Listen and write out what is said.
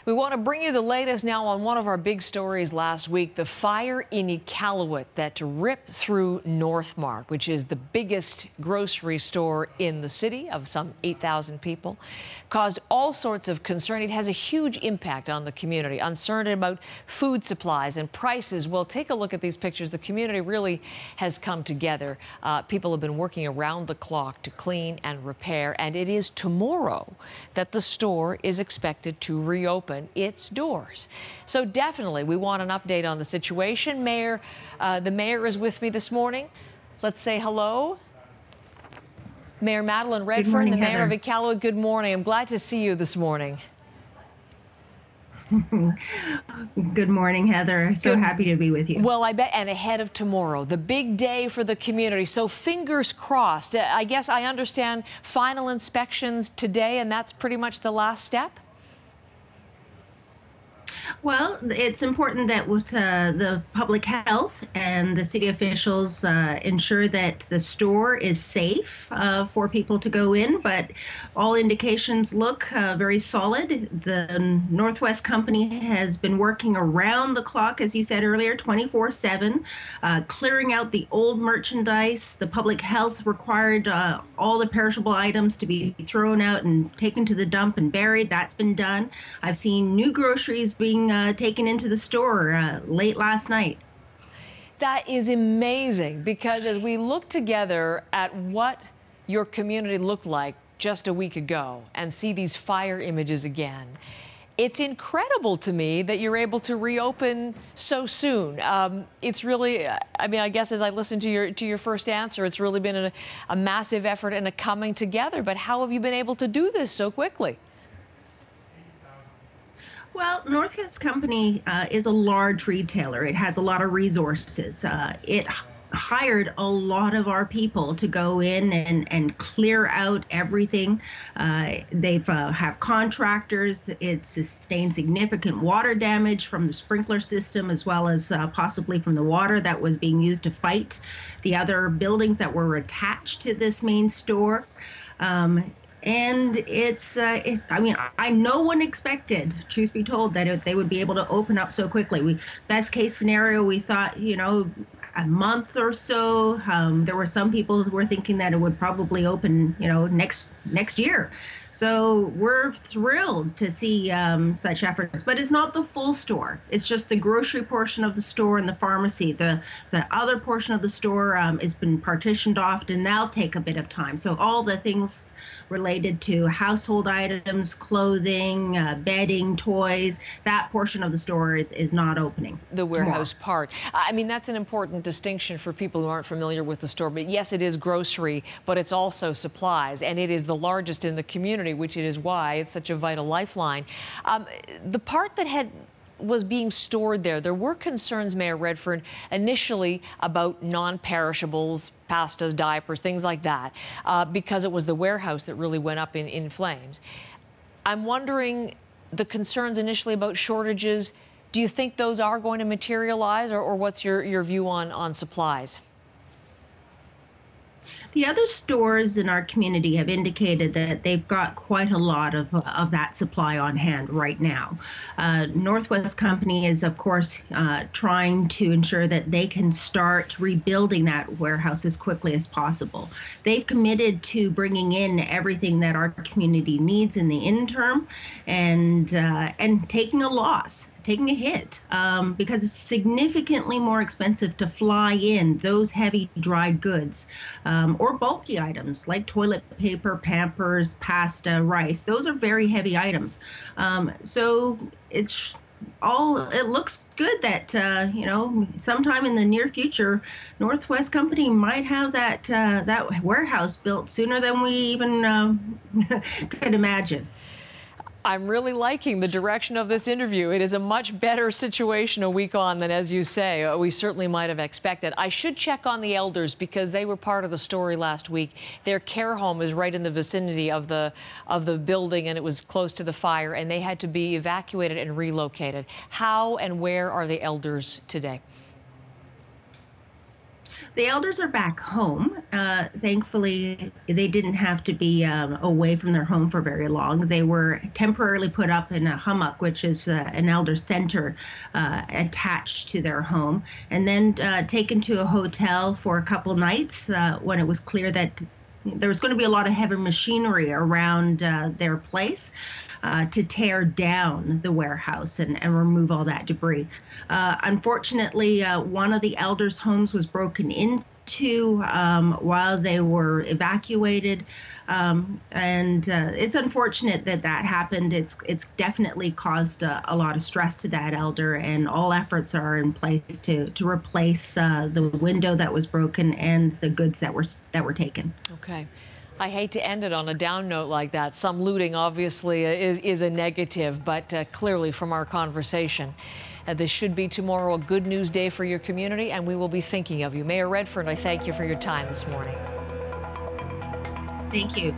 We want to bring you the latest now on one of our big stories last week, the fire in Iqaluit that ripped through Northmart, which is the biggest grocery store in the city of some 8,000 people, caused all sorts of concern. It has a huge impact on the community, uncertain about food supplies and prices. Well, take a look at these pictures. The community really has come together. People have been working around the clock to clean and repair, and it is tomorrow that the store is expected to reopen its doors. So definitely we want an update on the situation. The mayor is with me this morning. Let's say hello. Mayor Madeleine Redfern, the mayor of Iqaluit. Good morning. I'm glad to see you this morning. Good morning, Heather. So happy to be with you. Well, I bet, and ahead of tomorrow, the big day for the community. So fingers crossed. I guess I understand final inspections today, and that's pretty much the last step? Well, it's important that the public health and the city officials ensure that the store is safe for people to go in, but all indications look very solid. The Northwest Company has been working around the clock, as you said earlier, 24/7, clearing out the old merchandise. The public health required all the perishable items to be thrown out and taken to the dump and buried. That's been done. I've seen new groceries being taken into the store late last night. That is amazing, because as we look together at what your community looked like just a week ago and see these fire images again, it's incredible to me that you're able to reopen so soon. It's really, I mean, I guess as I listened to your first answer, it's really been a massive effort and a coming together. But how have you been able to do this so quickly? Well, Northwest Company is a large retailer. It has a lot of resources. It hired a lot of our people to go in and clear out everything. They've have contractors. It sustained significant water damage from the sprinkler system, as well as possibly from the water that was being used to fight the other buildings that were attached to this main store. And it's, I mean, no one expected, truth be told, that they would be able to open up so quickly. Best case scenario, we thought, you know, a month or so. There were some people who were thinking that it would probably open, you know, next year. So we're thrilled to see such efforts, but it's not the full store. It's just the grocery portion of the store and the pharmacy. The other portion of the store has been partitioned off, and that'll take a bit of time. So all the things related to household items, clothing, bedding, toys, that portion of the store is not opening. The warehouse part. I mean, that's an important distinction for people who aren't familiar with the store. But yes, it is grocery, but it's also supplies, and it is the largest in the community, which is why it's such a vital lifeline. The part that was being stored there were concerns, Mayor Redfern, initially about non-perishables, pastas, diapers, things like that, because it was the warehouse that really went up in flames. I'm wondering, the concerns initially about shortages, do you think those are going to materialize, or what's your view on supplies? The other stores in our community have indicated that they've got quite a lot of that supply on hand right now. Northwest Company is, of course, trying to ensure that they can start rebuilding that warehouse as quickly as possible. They've committed to bringing in everything that our community needs in the interim, and taking a loss, taking a hit, because it's significantly more expensive to fly in those heavy dry goods or bulky items like toilet paper, Pampers, pasta, rice. Those are very heavy items. So it looks good that, you know, sometime in the near future, Northwest Company might have that warehouse built sooner than we even could imagine. I'm really liking the direction of this interview. It is a much better situation a week on than, as you say, we certainly might have expected. I should check on the elders, because they were part of the story last week. Their care home is right in the vicinity of the building, and it was close to the fire, and they had to be evacuated and relocated. How and where are the elders today? The elders are back home. thankfully, they didn't have to be away from their home for very long. They were temporarily put up in a hummock, which is an elder center attached to their home, and then taken to a hotel for a couple nights when it was clear that there was going to be a lot of heavy machinery around their place to tear down the warehouse and remove all that debris. Unfortunately, one of the elders' homes was broken into while they were evacuated. And it's unfortunate that that happened. It's definitely caused a lot of stress to that elder, and all efforts are in place to replace the window that was broken and the goods that were taken. Okay. I hate to end it on a down note like that. Some looting obviously is a negative, but clearly from our conversation, this should be tomorrow a good news day for your community, and we will be thinking of you. Mayor Redfern, I thank you for your time this morning. Thank you.